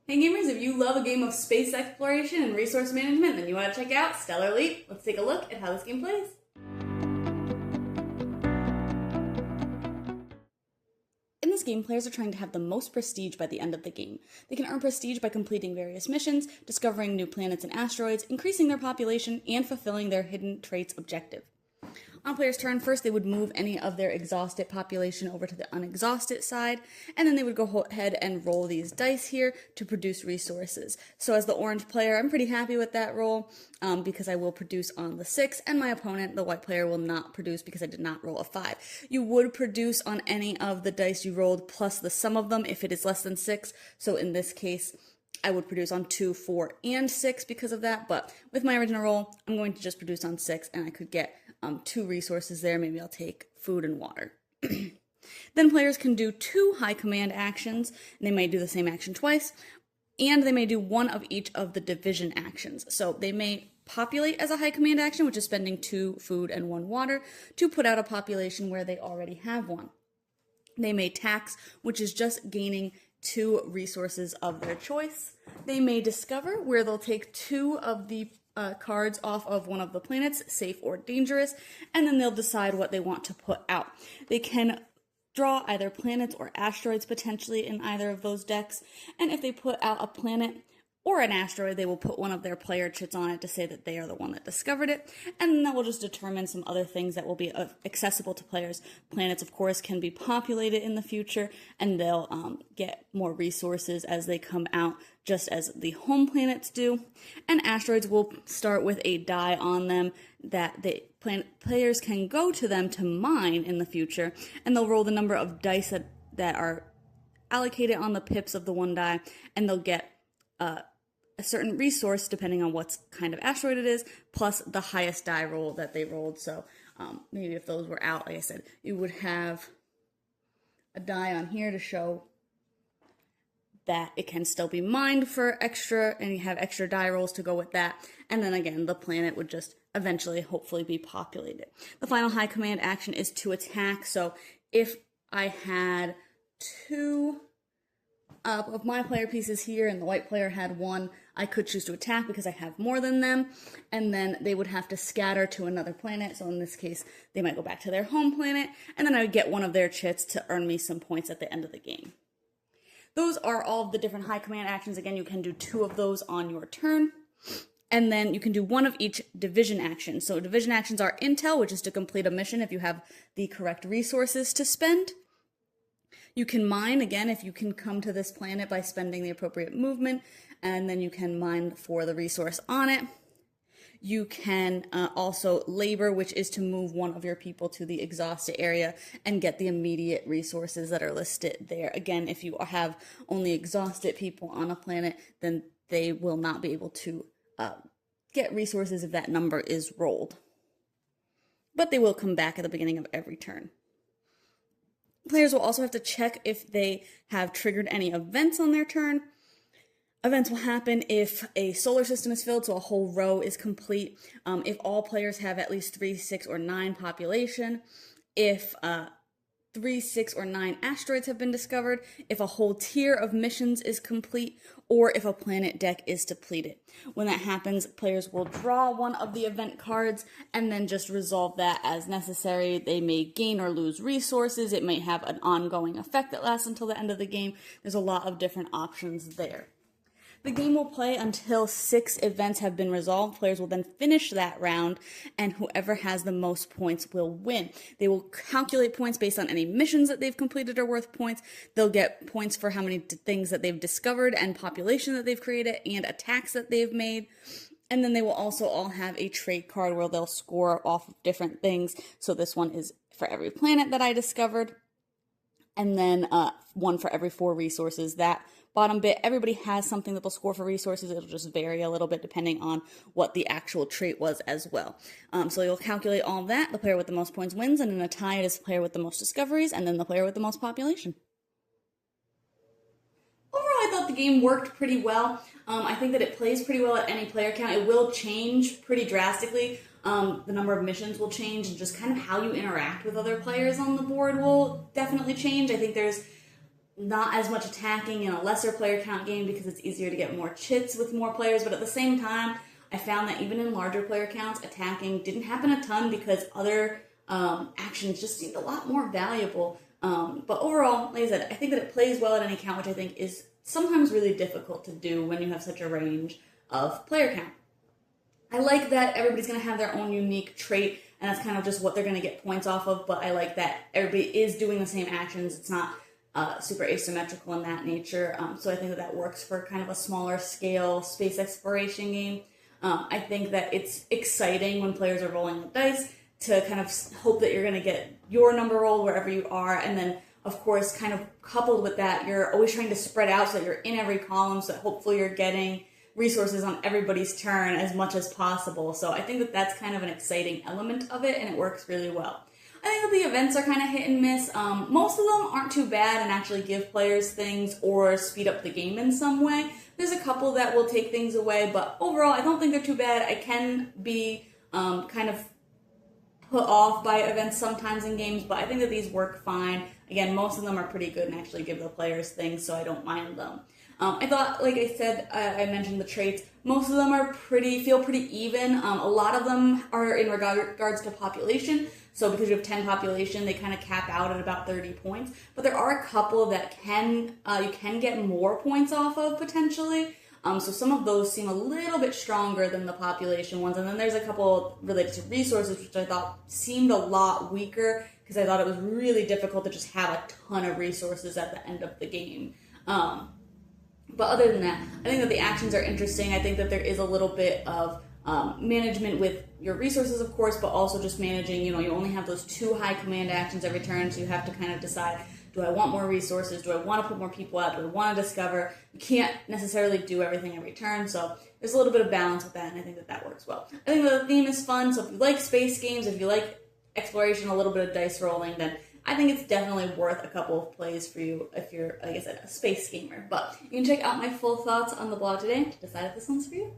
Hey gamers, if you love a game of space exploration and resource management, then you want to check out Stellar Leap. Let's take a look at how this game plays. In this game, players are trying to have the most prestige by the end of the game. They can earn prestige by completing various missions, discovering new planets and asteroids, increasing their population, and fulfilling their hidden traits objective. On a player's turn, first they would move any of their exhausted population over to the unexhausted side, and then they would go ahead and roll these dice here to produce resources. So as the orange player, I'm pretty happy with that roll because I will produce on the 6, and my opponent, the white player, will not produce because I did not roll a 5. You would produce on any of the dice you rolled plus the sum of them if it is less than 6, so in this case, I would produce on 2, 4, and 6 because of that, but with my original roll, I'm going to just produce on 6, and I could get 2 resources there. Maybe I'll take food and water. Then players can do 2 high command actions, and they may do the same action twice, and they may do one of each of the division actions. So they may populate as a high command action, which is spending 2 food and 1 water, to put out a population where they already have one. They may tax, which is just gaining 2 resources of their choice. They may discover, where they'll take 2 of the cards off of one of the planets, safe or dangerous, and then they'll decide what they want to put out. They can draw either planets or asteroids potentially in either of those decks, and if they put out a planet or an asteroid, they will put one of their player chits on it to say that they are the one that discovered it, and then that will just determine some other things that will be accessible to players. Planets, of course, can be populated in the future, and they'll get more resources as they come out, just as the home planets do. And asteroids will start with a die on them that players can go to them to mine in the future, and they'll roll the number of dice that are allocated on the pips of the one die, and they'll get a certain resource depending on what kind of asteroid it is, plus the highest die roll that they rolled. So maybe if those were out, like I said, you would have a die on here to show that it can still be mined for extra, and you have extra die rolls to go with that. And then again, the planet would just eventually, hopefully, be populated. The final high command action is to attack. So if I had 2 of my player pieces here and the white player had 1, I could choose to attack because I have more than them, and then they would have to scatter to another planet. So in this case, they might go back to their home planet, and then I would get one of their chits to earn me some points at the end of the game. Those are all of the different high command actions. Again, you can do 2 of those on your turn, and then you can do 1 of each division action. So division actions are intel, which is to complete a mission if you have the correct resources to spend. You can mine, again, if you can come to this planet by spending the appropriate movement, and then you can mine for the resource on it. You can also labor, which is to move one of your people to the exhausted area and get the immediate resources that are listed there. Again, if you have only exhausted people on a planet, then they will not be able to get resources if that number is rolled. But they will come back at the beginning of every turn. Players will also have to check if they have triggered any events on their turn. Events will happen if a solar system is filled, so a whole row is complete. If all players have at least 3, 6, or 9 population. If 3, 6, or 9 asteroids have been discovered. If a whole tier of missions is complete. Or if a planet deck is depleted. When that happens, players will draw one of the event cards and then just resolve that as necessary. They may gain or lose resources. It may have an ongoing effect that lasts until the end of the game. There's a lot of different options there. The game will play until 6 events have been resolved. Players will then finish that round, and whoever has the most points will win. They will calculate points based on any missions that they've completed are worth points. They'll get points for how many things that they've discovered and population that they've created and attacks that they've made. And then they will also all have a trait card where they'll score off of different things. So this one is for every planet that I discovered. And then 1 for every 4 resources. That bottom bit, everybody has something that they'll score for resources. It'll just vary a little bit depending on what the actual trait was as well. So you'll calculate all of that. The player with the most points wins, and in a tie it is the player with the most discoveries, and then the player with the most population. Overall, I thought the game worked pretty well. I think that it plays pretty well at any player count. It will change pretty drastically. The number of missions will change, and just kind of how you interact with other players on the board will definitely change. I think there's not as much attacking in a lesser player count game because it's easier to get more chits with more players, but at the same time, I found that even in larger player counts, attacking didn't happen a ton because other actions just seemed a lot more valuable. But overall, like I said, I think that it plays well at any count, which I think is sometimes really difficult to do when you have such a range of player count. I like that everybody's going to have their own unique trait, and that's kind of just what they're going to get points off of, but I like that everybody is doing the same actions. It's not super asymmetrical in that nature, so I think that works for kind of a smaller scale space exploration game. I think that it's exciting when players are rolling the dice to kind of hope that you're going to get your number roll wherever you are, and then of course kind of coupled with that, you're always trying to spread out so that you're in every column, so that hopefully you're getting resources on everybody's turn as much as possible. So I think that that's kind of an exciting element of it, and it works really well. I think that the events are kind of hit and miss. Most of them aren't too bad and actually give players things or speed up the game in some way. There's a couple that will take things away, but overall I don't think they're too bad. I can be kind of put off by events sometimes in games, but I think that these work fine. Again, most of them are pretty good and actually give the players things, so I don't mind them. I thought, like I said, I mentioned the traits. Most of them are feel pretty even. A lot of them are in regards to population. So because you have 10 population, they kind of cap out at about 30 points. But there are a couple that you can get more points off of potentially. So some of those seem a little bit stronger than the population ones. And then there's a couple related to resources, which I thought seemed a lot weaker because I thought it was really difficult to just have a ton of resources at the end of the game. But other than that, I think that the actions are interesting. I think that there is a little bit of management with your resources, of course, but also just managing, you only have those 2 high command actions every turn, so you have to kind of decide, do I want more resources? Do I want to put more people out? Do I want to discover? You can't necessarily do everything every turn, so there's a little bit of balance with that, and I think that works well. I think that the theme is fun, so if you like space games, if you like exploration, a little bit of dice rolling, then I think it's definitely worth a couple of plays for you if you're, like I said, a space gamer. But you can check out my full thoughts on the blog today to decide if this one's for you.